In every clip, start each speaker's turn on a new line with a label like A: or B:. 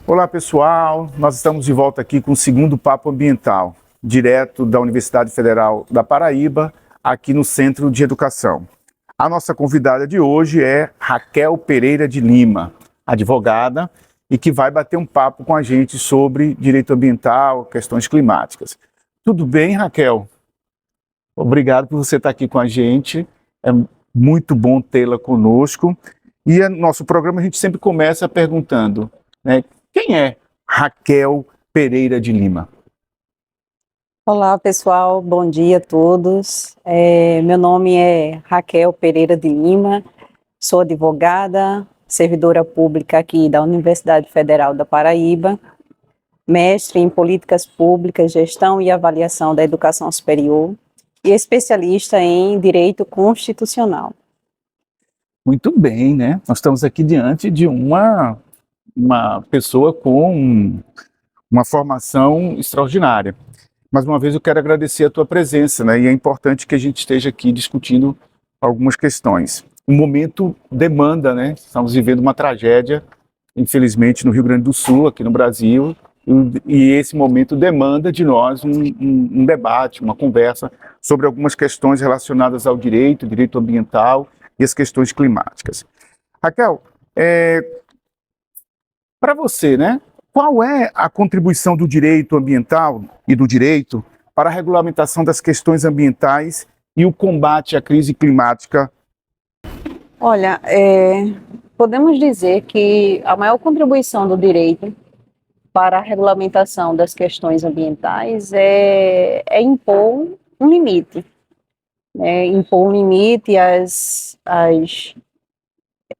A: Olá pessoal, nós estamos de volta aqui com o segundo Papo Ambiental, direto da Universidade Federal da Paraíba, aqui no Centro de Educação. A nossa convidada de hoje é Raquel Pereira de Lima, advogada, e que vai bater um papo com a gente sobre direito ambiental, questões climáticas. Tudo bem, Raquel? Obrigado por você estar aqui com a gente, é muito bom tê-la conosco. E no nosso programa a gente sempre começa perguntando, né, quem é Raquel Pereira de Lima?
B: Olá, pessoal. Bom dia a todos. Meu nome é Raquel Pereira de Lima, sou advogada, servidora pública aqui da Universidade Federal da Paraíba, mestre em Políticas Públicas, Gestão e Avaliação da Educação Superior e especialista em Direito Constitucional.
A: Muito bem, né? Nós estamos aqui diante de uma pessoa com uma formação extraordinária. Mais uma vez eu quero agradecer a tua presença, né? E é importante que a gente esteja aqui discutindo algumas questões. O momento demanda, né? Estamos vivendo uma tragédia, infelizmente, no Rio Grande do Sul, aqui no Brasil, e esse momento demanda de nós um debate, uma conversa sobre algumas questões relacionadas ao direito ambiental e as questões climáticas. Raquel, para você, né? Qual é a contribuição do direito ambiental e do direito para a regulamentação das questões ambientais e o combate à crise climática?
B: Olha, podemos dizer que a maior contribuição do direito para a regulamentação das questões ambientais é impor um limite, né? Impor um limite às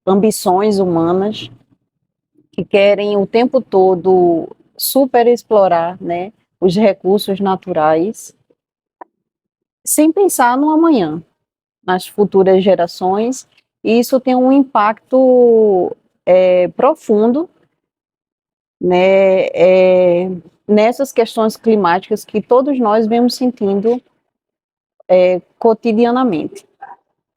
B: ambições humanas que querem o tempo todo superexplorar, né, os recursos naturais, sem pensar no amanhã, nas futuras gerações, e isso tem um impacto profundo, né, nessas questões climáticas que todos nós vemos sentindo cotidianamente.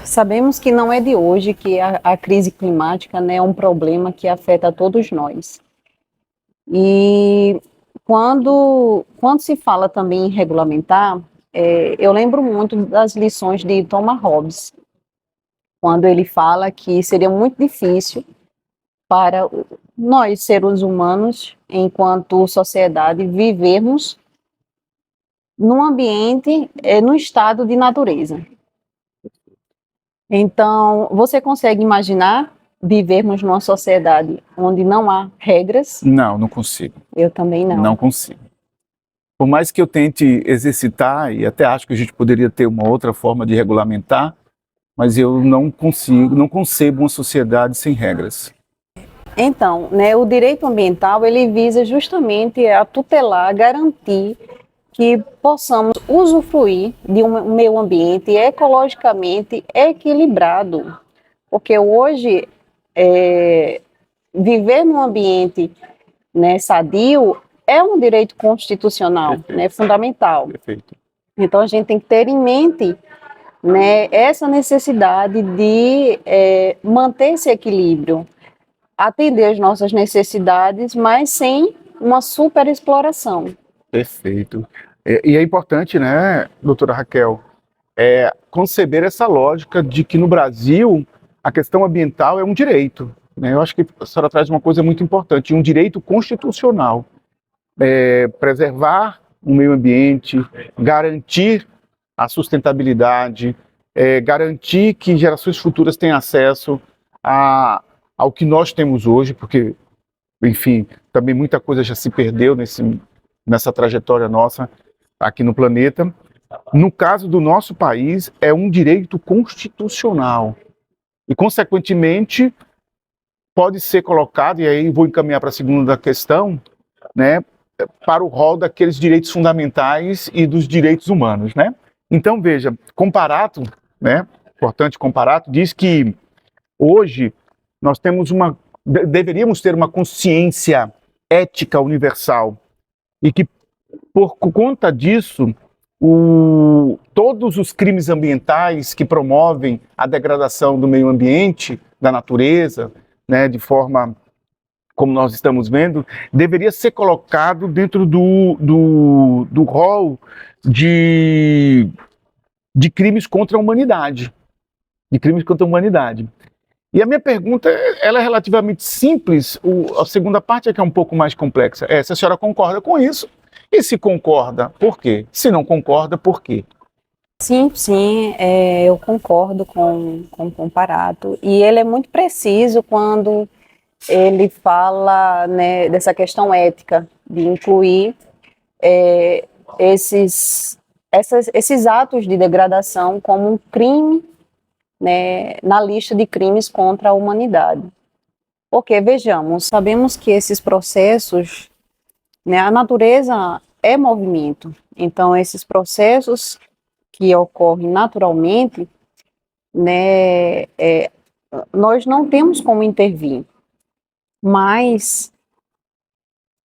B: Sabemos que não é de hoje que a crise climática, né, é um problema que afeta a todos nós. E quando se fala também em regulamentar, eu lembro muito das lições de Thomas Hobbes, quando ele fala que seria muito difícil para nós, seres humanos, enquanto sociedade, vivermos num ambiente, no estado de natureza. Então, você consegue imaginar vivermos numa sociedade onde não há regras?
A: Não, não consigo.
B: Eu também não.
A: Não consigo. Por mais que eu tente exercitar, e até acho que a gente poderia ter uma outra forma de regulamentar, mas eu não consigo, não concebo uma sociedade sem regras.
B: Então, né, o direito ambiental, ele visa justamente a tutelar, garantir que possamos usufruir de um meio ambiente ecologicamente equilibrado. Porque hoje, viver num ambiente, né, sadio é um direito constitucional, né, fundamental.
A: Perfeito.
B: Então, a gente tem que ter em mente, né, essa necessidade de manter esse equilíbrio, atender às nossas necessidades, mas sem uma superexploração.
A: Perfeito. E é importante, né, doutora Raquel, conceber essa lógica de que no Brasil a questão ambiental é um direito, né? Eu acho que a senhora traz uma coisa muito importante, um direito constitucional. Preservar o meio ambiente, garantir a sustentabilidade, garantir que gerações futuras tenham acesso ao que nós temos hoje, porque, enfim, também muita coisa já se perdeu nessa trajetória nossa aqui no planeta. No caso do nosso país, é um direito constitucional e, consequentemente, pode ser colocado, e aí vou encaminhar para a segunda questão, né, para o rol daqueles direitos fundamentais e dos direitos humanos, né? Então, veja, Comparato, né, importante Comparato, diz que hoje nós deveríamos ter uma consciência ética universal e que, por conta disso, todos os crimes ambientais que promovem a degradação do meio ambiente, da natureza, né, de forma como nós estamos vendo, deveria ser colocado dentro do rol de crimes contra a humanidade. De crimes contra a humanidade. E a minha pergunta, ela é relativamente simples, a segunda parte é que é um pouco mais complexa. Se a senhora concorda com isso, e se concorda, por quê? Se não concorda, por quê?
B: Sim, sim, eu concordo com o Comparato, e ele é muito preciso quando ele fala, né, dessa questão ética, de incluir esses atos de degradação como um crime, né, na lista de crimes contra a humanidade. Porque, vejamos, sabemos que esses processos, né, a natureza é movimento, então esses processos que ocorrem naturalmente, né, nós não temos como intervir, mas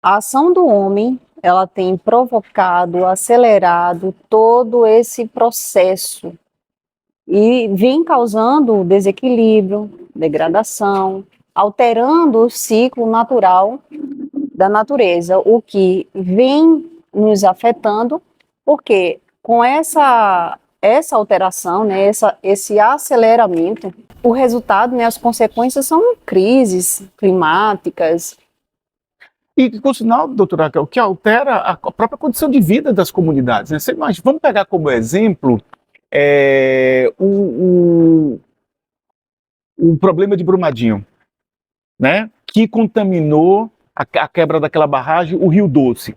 B: a ação do homem, ela tem provocado, acelerado todo esse processo e vem causando desequilíbrio, degradação, alterando o ciclo natural da natureza, o que vem nos afetando, porque com essa alteração, né, esse aceleramento, o resultado, né, as consequências são crises climáticas.
A: E, por sinal, doutora Raquel, que altera a própria condição de vida das comunidades. Né? Vamos pegar como exemplo o problema de Brumadinho, né? Que contaminou a quebra daquela barragem, o Rio Doce.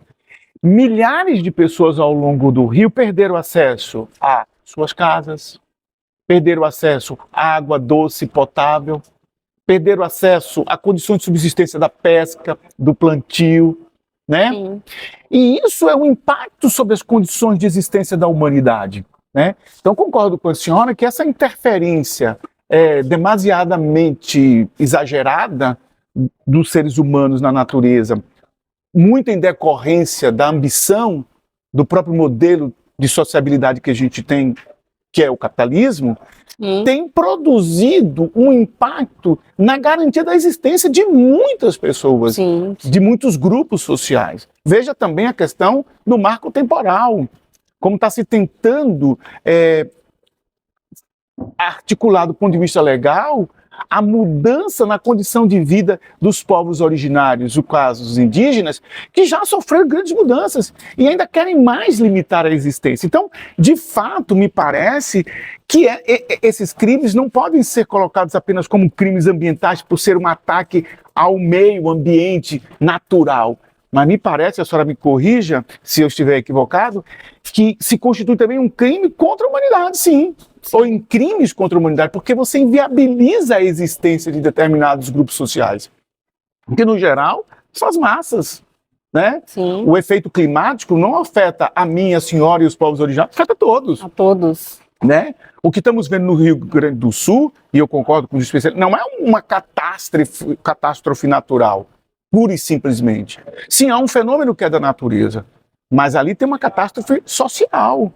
A: Milhares de pessoas ao longo do rio perderam acesso a suas casas, perderam acesso à água doce potável, perderam acesso a condições de subsistência da pesca, do plantio, né?
B: Sim.
A: E isso é um impacto sobre as condições de existência da humanidade, né? Então concordo com a senhora que essa interferência demasiadamente exagerada dos seres humanos na natureza, muito em decorrência da ambição do próprio modelo de sociabilidade que a gente tem, que é o capitalismo, tem produzido um impacto na garantia da existência de muitas pessoas,
B: Sim.
A: de muitos grupos sociais. Veja também a questão do marco temporal, como está se tentando articular do ponto de vista legal a mudança na condição de vida dos povos originários, no caso dos indígenas, que já sofreram grandes mudanças e ainda querem mais limitar a existência. Então, de fato, me parece que esses crimes não podem ser colocados apenas como crimes ambientais por ser um ataque ao meio ambiente natural. Mas me parece, a senhora me corrija se eu estiver equivocado, que se constitui também um crime contra a humanidade, sim. Ou em crimes contra a humanidade, porque você inviabiliza a existência de determinados grupos sociais. Porque, no geral, são as massas, né?
B: Sim.
A: O efeito climático não afeta a mim, a senhora e os povos originários, afeta todos.
B: A todos.
A: Né? O que estamos vendo no Rio Grande do Sul, e eu concordo com os especialistas, não é uma catástrofe natural, pura e simplesmente. Sim, há um fenômeno que é da natureza, mas ali tem uma catástrofe social,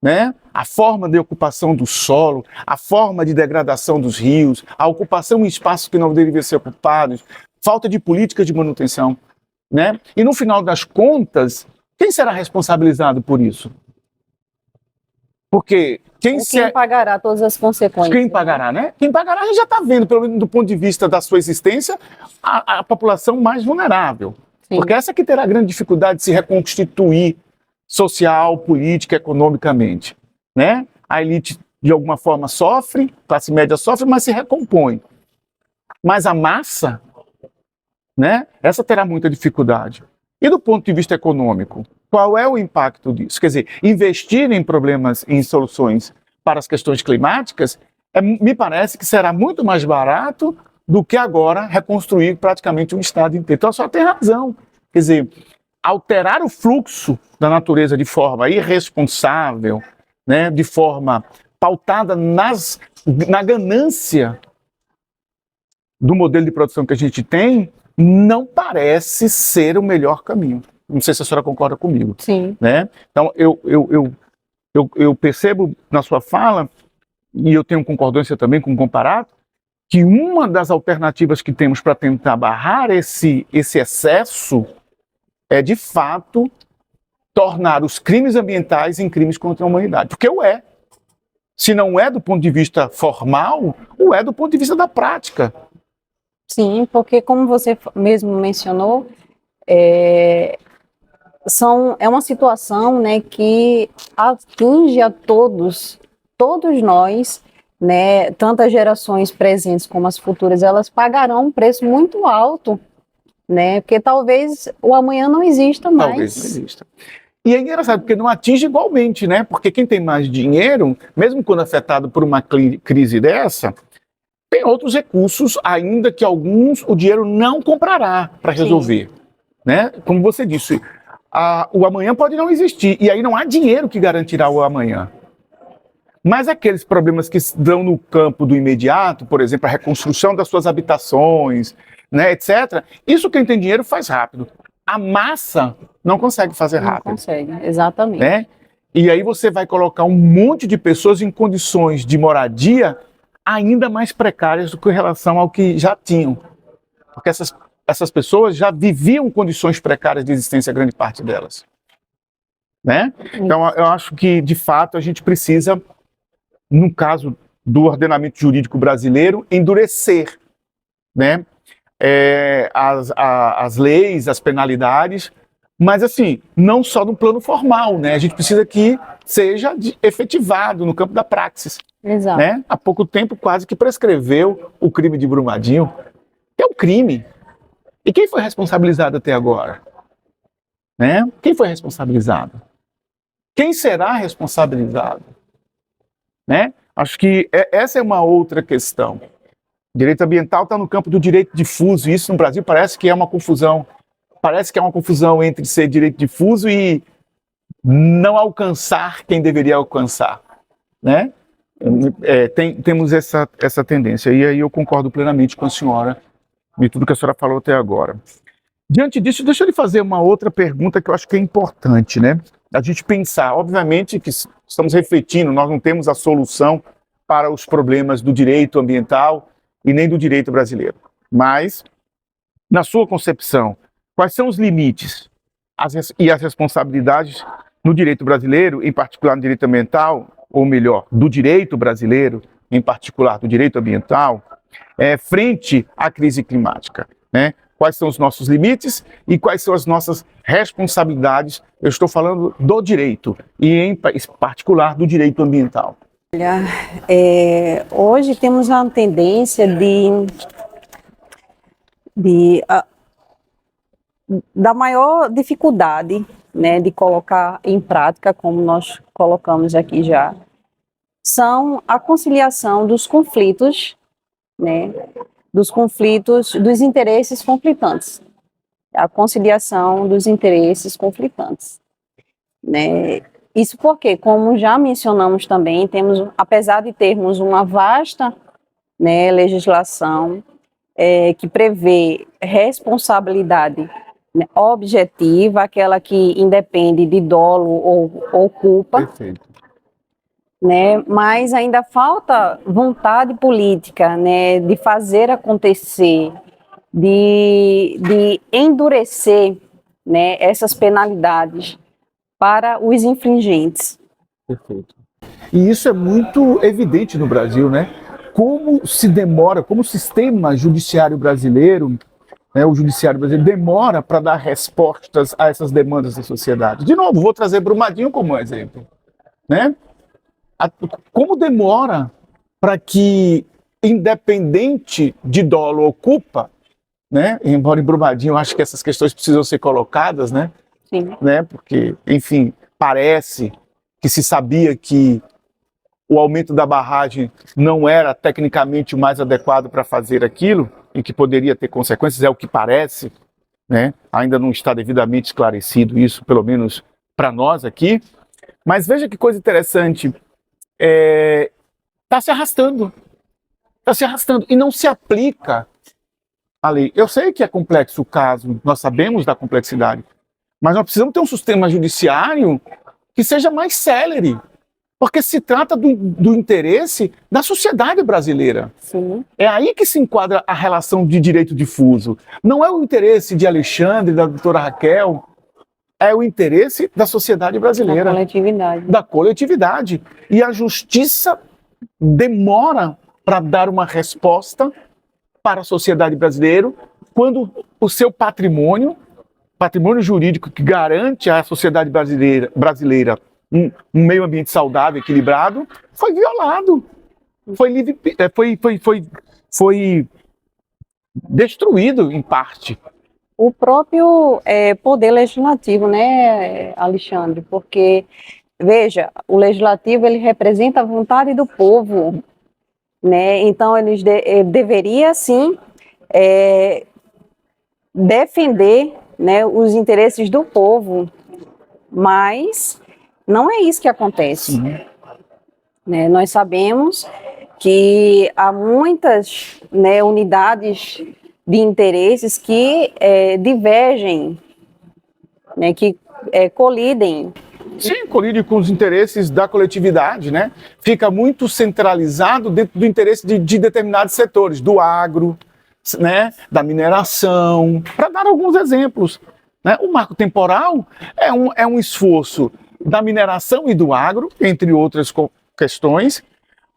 A: né? A forma de ocupação do solo, a forma de degradação dos rios, a ocupação em espaços que não deveriam ser ocupados, falta de políticas de manutenção, né? E no final das contas, quem será responsabilizado por isso? Porque quem
B: pagará todas as consequências?
A: Quem pagará, né? Quem pagará a gente já está vendo, pelo menos do ponto de vista da sua existência, a população mais vulnerável. Sim. Porque essa que terá grande dificuldade de se reconstituir social, política, economicamente, né? A elite, de alguma forma, sofre, a classe média sofre, mas se recompõe. Mas a massa, né? Essa terá muita dificuldade. E do ponto de vista econômico, qual é o impacto disso? Quer dizer, investir em problemas, em soluções para as questões climáticas, me parece que será muito mais barato do que agora reconstruir praticamente um estado inteiro. Então a senhora tem razão. Quer dizer, alterar o fluxo da natureza de forma irresponsável, né, de forma pautada na ganância do modelo de produção que a gente tem, não parece ser o melhor caminho. Não sei se a senhora concorda comigo.
B: Sim.
A: Né? Então, eu percebo na sua fala, e eu tenho concordância também com o Comparato, que uma das alternativas que temos para tentar barrar esse excesso é, de fato, tornar os crimes ambientais em crimes contra a humanidade. Porque o é. Se não é do ponto de vista formal, o é do ponto de vista da prática.
B: Sim, porque como você mesmo mencionou, é uma situação, né, que atinge a todos nós, né, tanto as gerações presentes como as futuras, elas pagarão um preço muito alto, né, porque talvez o amanhã não exista mais.
A: Talvez não exista. E é engraçado, porque não atinge igualmente, né? Porque quem tem mais dinheiro, mesmo quando afetado por uma crise dessa, tem outros recursos, ainda que alguns o dinheiro não comprará para resolver. Né? Como você disse, o amanhã pode não existir, e aí não há dinheiro que garantirá o amanhã. Mas aqueles problemas que dão no campo do imediato, por exemplo, a reconstrução das suas habitações, né, etc., isso quem tem dinheiro faz rápido. A massa não consegue fazer rápido.
B: Não consegue, exatamente.
A: Né? E aí você vai colocar um monte de pessoas em condições de moradia ainda mais precárias do que em relação ao que já tinham. Porque essas pessoas já viviam condições precárias de existência, grande parte delas. Né? Então, eu acho que, de fato, a gente precisa, no caso do ordenamento jurídico brasileiro, endurecer, né? As leis, as penalidades, mas assim, não só no plano formal, né? A gente precisa que seja efetivado no campo da praxis.
B: Exato.
A: Né? Há pouco tempo quase que prescreveu o crime de Brumadinho, que é um crime. E quem foi responsabilizado até agora? Né? Quem foi responsabilizado? Quem será responsabilizado? Né? Acho que essa é uma outra questão. Direito ambiental está no campo do direito difuso, e isso no Brasil parece que é uma confusão. Parece que é uma confusão entre ser direito difuso e não alcançar quem deveria alcançar. Né? Temos essa tendência, e aí eu concordo plenamente com a senhora de tudo que a senhora falou até agora. Diante disso, deixa eu lhe fazer uma outra pergunta que eu acho que é importante, né? A gente pensar, obviamente que estamos refletindo, nós não temos a solução para os problemas do direito ambiental e nem do direito brasileiro. Mas, na sua concepção, quais são os limites e as responsabilidades no direito brasileiro, em particular no direito ambiental, ou melhor, do direito brasileiro, em particular do direito ambiental, frente à crise climática, né? Quais são os nossos limites e quais são as nossas responsabilidades? Eu estou falando do direito, e em particular do direito ambiental.
B: Olha, hoje temos uma tendência da maior dificuldade, né, de colocar em prática, como nós colocamos aqui já, são a conciliação dos conflitos, né, dos interesses conflitantes. A conciliação dos interesses conflitantes, né? Isso porque, como já mencionamos também, apesar de termos uma vasta, né, legislação que prevê responsabilidade, né, objetiva, aquela que independe de dolo ou culpa.
A: Perfeito.
B: Né, mas ainda falta vontade política, né, de fazer acontecer, de endurecer, né, essas penalidades para os infringentes.
A: Perfeito. E isso é muito evidente no Brasil, né? Como se demora, como o sistema judiciário brasileiro, né, o judiciário brasileiro demora para dar respostas a essas demandas da sociedade. De novo, vou trazer Brumadinho como exemplo, né? Como demora para que, independente de dolo ou culpa, né, embora em Brumadinho eu acho que essas questões precisam ser colocadas, né?
B: Sim.
A: Né, porque, enfim, parece que se sabia que o aumento da barragem não era tecnicamente o mais adequado para fazer aquilo e que poderia ter consequências, é o que parece, né? Ainda não está devidamente esclarecido isso, pelo menos para nós aqui. Mas veja que coisa interessante. Está se arrastando e não se aplica a lei. Eu sei que é complexo o caso, nós sabemos da complexidade, mas nós precisamos ter um sistema judiciário que seja mais célere, Porque se trata do interesse da sociedade brasileira.
B: Sim.
A: É aí que se enquadra a relação de direito difuso. Não é o interesse de Alexandre, da doutora Raquel, é o interesse da sociedade
B: Da
A: brasileira,
B: coletividade.
A: da coletividade. E a justiça demora para dar uma resposta para a sociedade brasileira quando o seu patrimônio jurídico que garante à sociedade brasileira um meio ambiente saudável, equilibrado, foi violado, foi destruído em parte.
B: O próprio poder legislativo, né, Alexandre? Porque, veja, o legislativo ele representa a vontade do povo, né? Então, ele deveria, sim, defender, né, os interesses do povo, mas não é isso que acontece. Né? Nós sabemos que há muitas, né, unidades de interesses que divergem, né, que colidem.
A: Sim, colide com os interesses da coletividade, né? Fica muito centralizado dentro do interesse de determinados setores, do agro, né, da mineração, para dar alguns exemplos. Né? O marco temporal é um esforço da mineração e do agro, entre outras questões,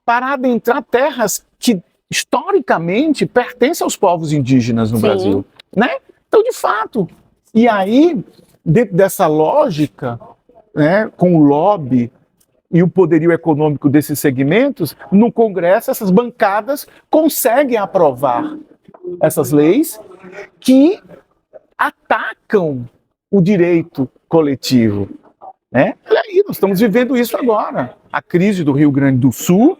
A: para adentrar terras que historicamente pertencem aos povos indígenas no
B: Sim.
A: Brasil. Né? Então, de fato, e aí, dentro dessa lógica, né, com o lobby e o poderio econômico desses segmentos, no Congresso essas bancadas conseguem aprovar essas leis que atacam o direito coletivo. Né? E aí, nós estamos vivendo isso agora. A crise do Rio Grande do Sul,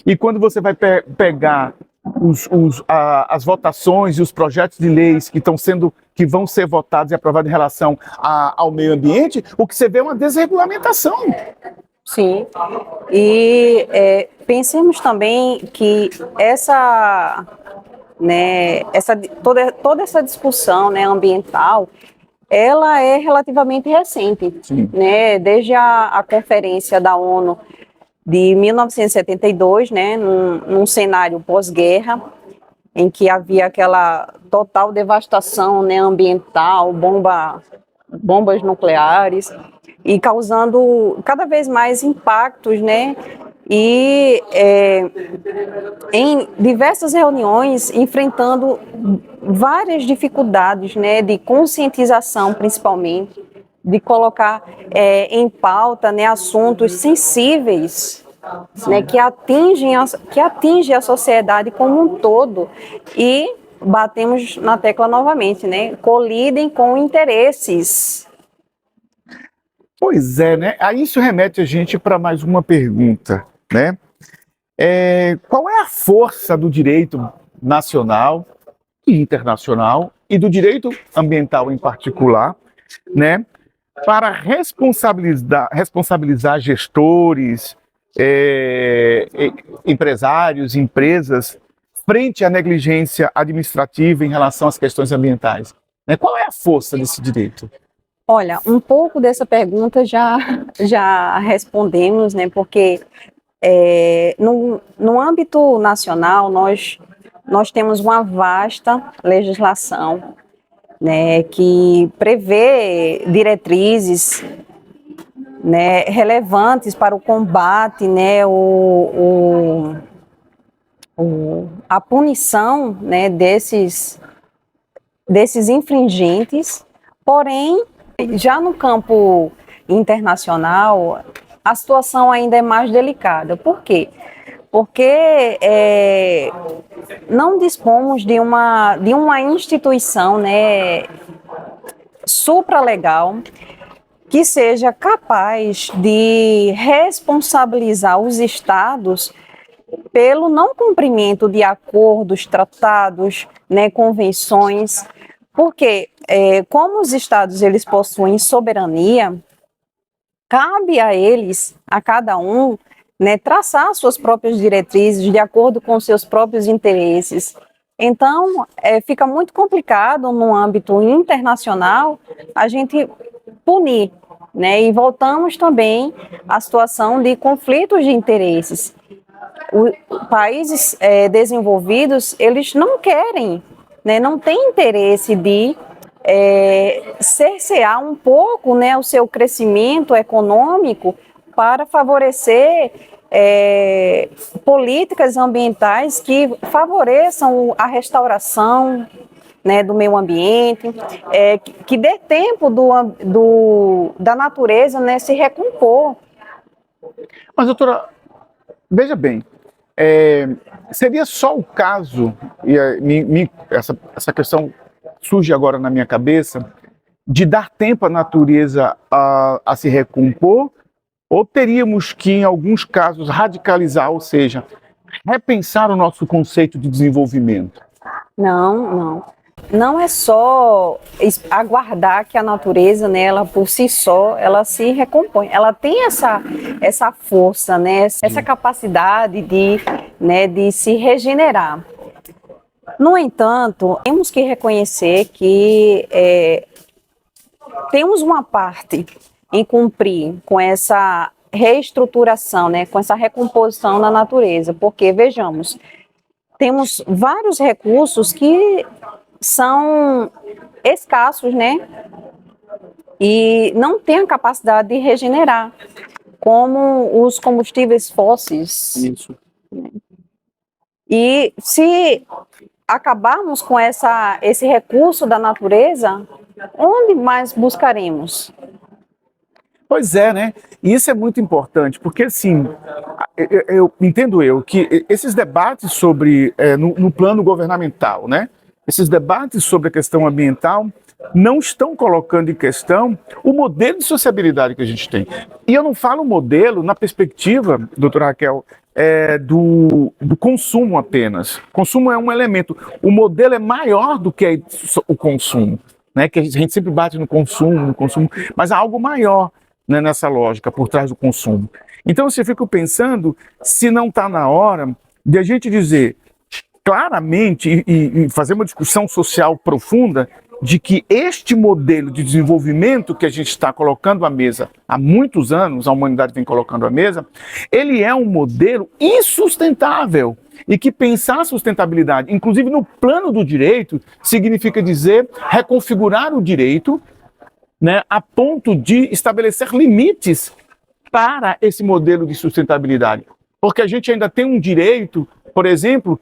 A: e quando você vai pegar as votações e os projetos de leis que vão ser votados e aprovados em relação ao meio ambiente, o que você vê é uma desregulamentação.
B: Sim, e pensemos também que toda essa discussão, né, ambiental, ela é relativamente recente, né, desde a conferência da ONU de 1972, né, num cenário pós-guerra, em que havia aquela total devastação, né, ambiental, bombas nucleares, e causando cada vez mais impactos, né, e em diversas reuniões enfrentando várias dificuldades, né, de conscientização, principalmente, de colocar em pauta, né, assuntos sensíveis, né, que atingem a sociedade como um todo, e batemos na tecla novamente, né, colidem com interesses.
A: Pois é, né? Aí isso remete a gente para mais uma pergunta, né? Qual é a força do direito nacional e internacional e do direito ambiental em particular, né? Para responsabilizar gestores, empresários, empresas, frente à negligência administrativa em relação às questões ambientais? Né? Qual é a força desse direito?
B: Olha, um pouco dessa pergunta já respondemos, né? Porque no âmbito nacional nós temos uma vasta legislação, né, que prevê diretrizes, né, relevantes para o combate, né, a punição, né, desses infringentes. Porém, já no campo internacional, a situação ainda é mais delicada. Por quê? Porque não dispomos de uma instituição, né, supralegal que seja capaz de responsabilizar os estados pelo não cumprimento de acordos, tratados, né, convenções, porque como os estados eles possuem soberania, cabe a eles, a cada um, né, traçar suas próprias diretrizes de acordo com seus próprios interesses. Então, fica muito complicado no âmbito internacional a gente punir, né? E voltamos também à situação de conflitos de interesses. Países desenvolvidos, eles não querem, né, não têm interesse de cercear um pouco, né, o seu crescimento econômico para favorecer políticas ambientais que favoreçam a restauração, né, do meio ambiente, que dê tempo da natureza, né, se recompor.
A: Mas, doutora, veja bem, seria só o caso, e essa questão surge agora na minha cabeça, de dar tempo à natureza a se recompor, ou teríamos que, em alguns casos, radicalizar, ou seja, repensar o nosso conceito de desenvolvimento?
B: Não. Não é só aguardar que a natureza, né, ela por si só, ela se recompõe. Ela tem essa força, né, essa capacidade de se regenerar. No entanto, temos que reconhecer que temos uma parte em cumprir com essa reestruturação, né, com essa recomposição da natureza, porque, vejamos, temos vários recursos que são escassos, né? E não têm a capacidade de regenerar, como os combustíveis fósseis.
A: Isso.
B: E se acabarmos com esse recurso da natureza, onde mais buscaremos?
A: Pois é, né? E isso é muito importante, porque assim, entendo que esses debates sobre, no plano governamental, né? Esses debates sobre a questão ambiental não estão colocando em questão o modelo de sociabilidade que a gente tem. E eu não falo modelo na perspectiva, doutora Raquel, do consumo apenas. Consumo é um elemento. O modelo é maior do que o consumo, né? Que a gente sempre bate no consumo, mas há algo maior, né, nessa lógica por trás do consumo. Então, eu fico pensando se não está na hora de a gente dizer claramente e fazer uma discussão social profunda de que este modelo de desenvolvimento que a gente está colocando à mesa há muitos anos, a humanidade vem colocando à mesa, ele é um modelo insustentável e que pensar a sustentabilidade, inclusive no plano do direito, significa dizer reconfigurar o direito, né, a ponto de estabelecer limites para esse modelo de sustentabilidade. Porque a gente ainda tem um direito, por exemplo,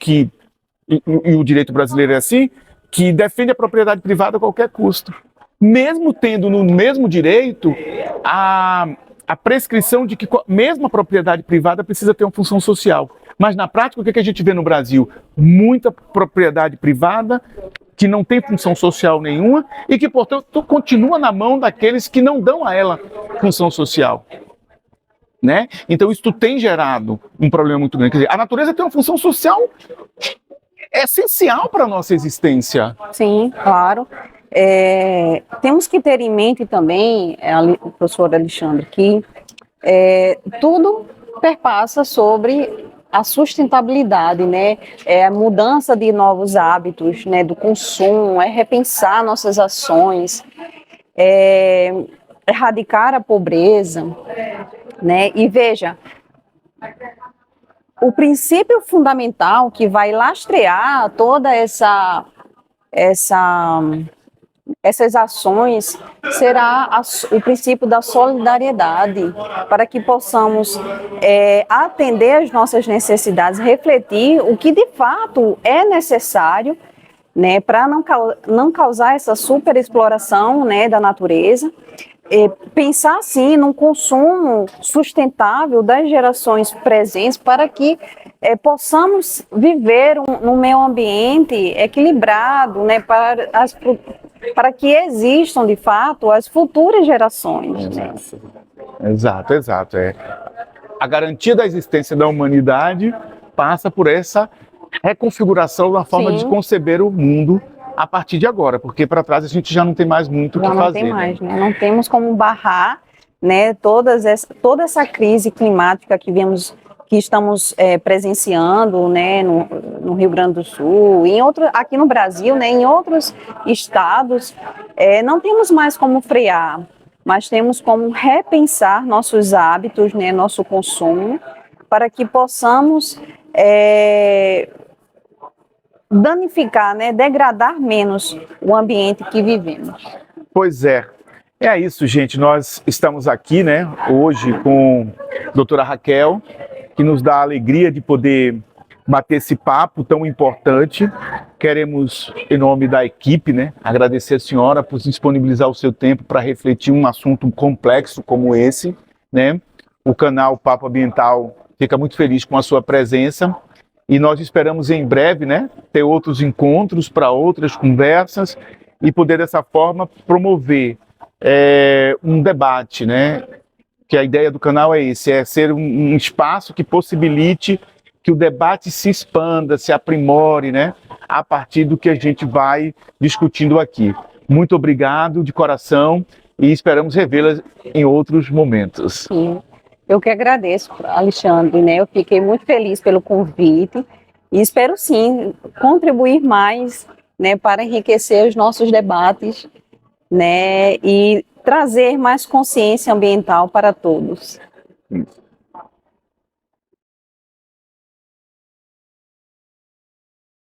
A: e o direito brasileiro é assim, que defende a propriedade privada a qualquer custo. Mesmo tendo no mesmo direito a prescrição de que mesmo a propriedade privada precisa ter uma função social. Mas na prática, o que a gente vê no Brasil? Muita propriedade privada que não tem função social nenhuma e que, portanto, continua na mão daqueles que não dão a ela função social. Né? Então, isso tem gerado um problema muito grande. Quer dizer, a natureza tem uma função social essencial para a nossa existência.
B: Sim, claro. Temos que ter em mente também, professor Alexandre, que tudo perpassa sobre a sustentabilidade, né? A mudança de novos hábitos, né, do consumo, repensar nossas ações, erradicar a pobreza, né? E veja, o princípio fundamental que vai lastrear toda essas ações será o princípio da solidariedade, para que possamos atender às nossas necessidades, refletir o que de fato é necessário, né, para não causar essa superexploração, né, da natureza. Pensar sim num consumo sustentável das gerações presentes para que possamos viver num meio ambiente equilibrado, né, para que existam de fato as futuras gerações.
A: Exato. A garantia da existência da humanidade passa por essa reconfiguração da forma de conceber o mundo a partir de agora, porque para trás a gente já não tem mais muito o que fazer.
B: Não tem mais, né? Não temos como barrar, né, toda essa crise climática que estamos presenciando, né, no Rio Grande do Sul, aqui no Brasil, né, em outros estados. Não temos mais como frear, mas temos como repensar nossos hábitos, né, nosso consumo, para que possamos danificar, né, degradar menos o ambiente que vivemos.
A: Pois é isso, gente. Nós estamos aqui, né, hoje com a doutora Raquel, que nos dá a alegria de poder bater esse papo tão importante. Queremos, em nome da equipe, né, agradecer a senhora por disponibilizar o seu tempo para refletir um assunto complexo como esse, né? O canal Papo Ambiental fica muito feliz com a sua presença e nós esperamos em breve, né, ter outros encontros para outras conversas e poder dessa forma promover um debate, né? Que a ideia do canal é esse, é ser um espaço que possibilite que o debate se expanda, se aprimore, né? A partir do que a gente vai discutindo aqui. Muito obrigado de coração e esperamos revê-la em outros momentos.
B: Sim, eu que agradeço, Alexandre, né? Eu fiquei muito feliz pelo convite e espero sim contribuir mais, né, para enriquecer os nossos debates, né, e trazer mais consciência ambiental para todos.